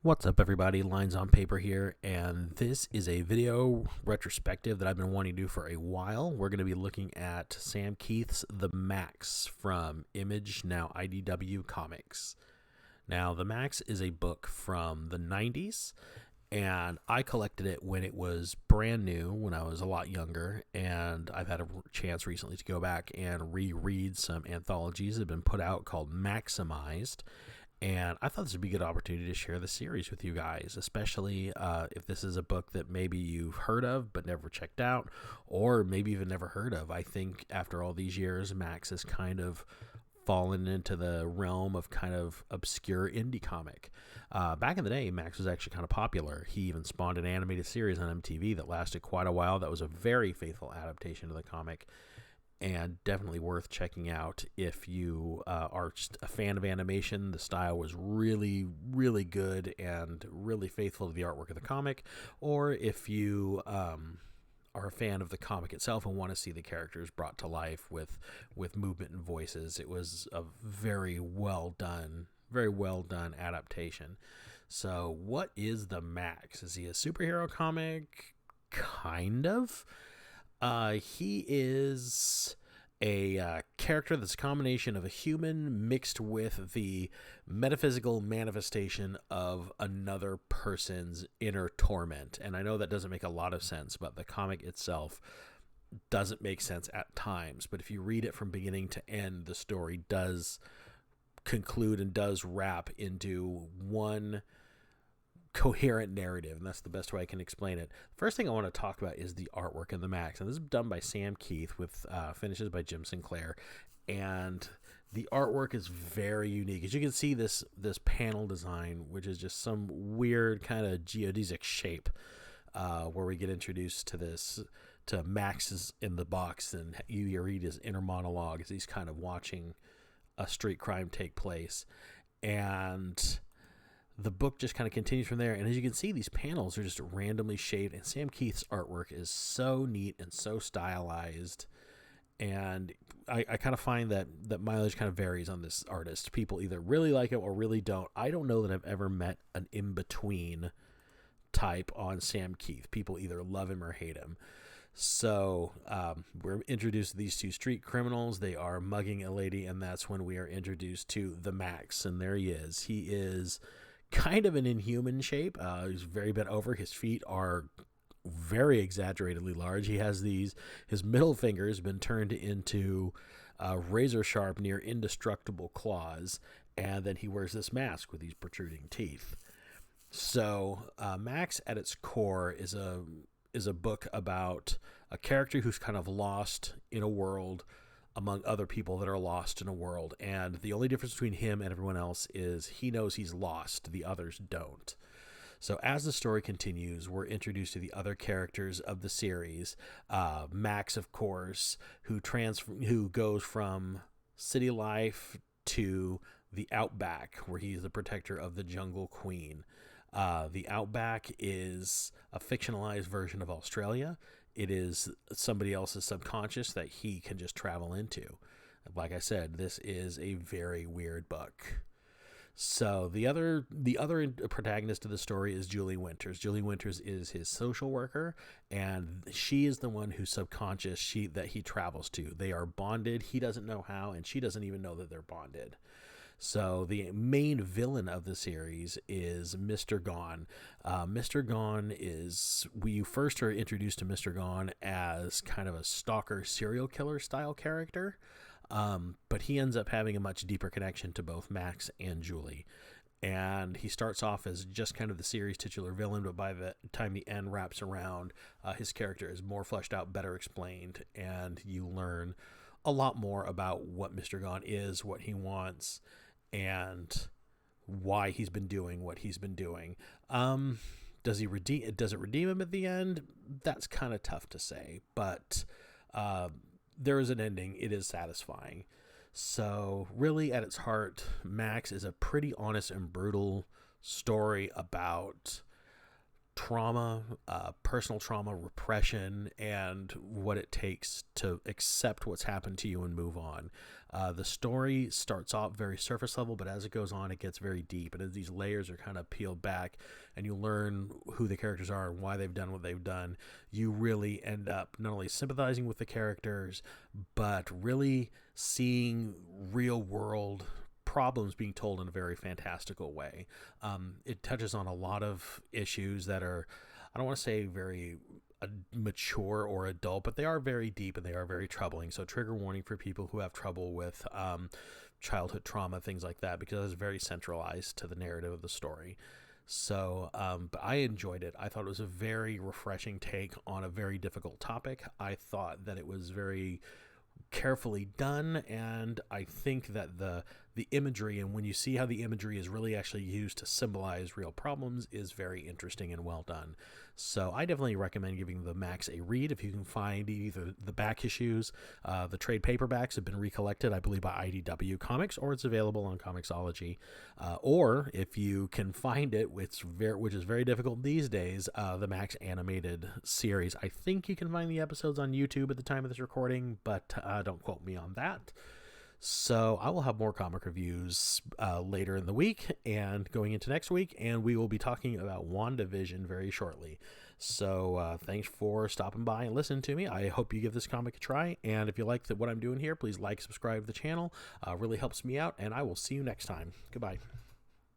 What's up, everybody? Lines on Paper here, and this is a video retrospective that I've been wanting to do for a while. We're going to be looking at Sam Kieth's The Maxx from Image, now IDW Comics. Now, The Maxx is a book from the 90s, and I collected it when it was brand new, when I was a lot younger, and I've had a chance recently to go back and reread some anthologies that have been put out called Maximized. And I thought this would be a good opportunity to share the series with you guys, especially if this is a book that maybe you've heard of but never checked out, or maybe even never heard of. I think after all these years, Maxx has kind of fallen into the realm of kind of obscure indie comic. Back in the day, Maxx was actually kind of popular. He even spawned an animated series on MTV that lasted quite a while. That was a very faithful adaptation of the comic, and definitely worth checking out if you are just a fan of animation. The style was really, really good and really faithful to the artwork of the comic, or if you are a fan of the comic itself and want to see the characters brought to life with movement and voices. It was a very well done adaptation. So, what is the Maxx? Is he a superhero comic? Kind of. He is a character that's a combination of a human mixed with the metaphysical manifestation of another person's inner torment. And I know that doesn't make a lot of sense, but the comic itself doesn't make sense at times. But if you read it from beginning to end, the story does conclude and does wrap into one coherent narrative, and that's the best way I can explain it. First thing I want to talk about is the artwork in the Maxx, and this is done by Sam Kieth with finishes by Jim Sinclair, and the artwork is very unique. As you can see, this panel design, which is just some weird kind of geodesic shape, where we get introduced to Max is in the box, and you read his inner monologue as he's kind of watching a street crime take place, and the book just kind of continues from there. And as you can see, these panels are just randomly shaped, and Sam Kieth's artwork is so neat and so stylized. And I kind of find that mileage kind of varies on this artist. People either really like him or really don't. I don't know that I've ever met an in-between type on Sam Kieth. People either love him or hate him. So we're introduced to these two street criminals. They are mugging a lady, and that's when we are introduced to the Maxx. And there he is. He is kind of an inhuman shape. He's very bent over. His feet are very exaggeratedly large. He has his middle finger has been turned into razor sharp, near indestructible claws, and then he wears this mask with these protruding teeth. So Maxx at its core is a book about a character who's kind of lost in a world among other people that are lost in a world. And the only difference between him and everyone else is he knows he's lost. The others don't. So as the story continues, we're introduced to the other characters of the series. Maxx, of course, who goes from city life to the outback, where he's the protector of the Jungle Queen. The outback is a fictionalized version of Australia. It is somebody else's subconscious that he can just travel into. Like I said, this is a very weird book. So the other protagonist of the story is Julie Winters. Julie Winters is his social worker, and she is the one whose subconscious that he travels to. They are bonded. He doesn't know how, and she doesn't even know that they're bonded. So the main villain of the series is Mr. Gone. Mr. Gone we first are introduced to Mr. Gone as kind of a stalker serial killer style character, but he ends up having a much deeper connection to both Maxx and Julie. And he starts off as just kind of the series titular villain, but by the time the end wraps around, his character is more fleshed out, better explained, and you learn a lot more about what Mr. Gone is, what he wants, and why he's been doing what he's been doing. Does it redeem him at the end? That's kind of tough to say, but there is an ending. It is satisfying. So really, at its heart, Maxx is a pretty honest and brutal story about trauma, personal trauma, repression, and what it takes to accept what's happened to you and move on. The story starts off very surface level, but as it goes on, it gets very deep. And as these layers are kind of peeled back and you learn who the characters are and why they've done what they've done, you really end up not only sympathizing with the characters, but really seeing real world problems being told in a very fantastical way. It touches on a lot of issues that are, I don't want to say very mature or adult, but they are very deep and they are very troubling. So trigger warning for people who have trouble with childhood trauma, things like that, because it's very centralized to the narrative of the story. So, but I enjoyed it. I thought it was a very refreshing take on a very difficult topic. I thought that it was very carefully done, and I think that the imagery, and when you see how the imagery is really actually used to symbolize real problems, is very interesting and well done. So I definitely recommend giving the Maxx a read if you can find either the back issues. The trade paperbacks have been recollected, I believe, by IDW Comics, or it's available on Comixology. Or if you can find it, which is very difficult these days, the Maxx animated series. I think you can find the episodes on YouTube at the time of this recording, but don't quote me on that. So I will have more comic reviews later in the week and going into next week, and we will be talking about WandaVision very shortly. So thanks for stopping by and listening to me. I hope you give this comic a try, and if you like what I'm doing here, please like, subscribe to the channel. Really helps me out, and I will see you next time. Goodbye.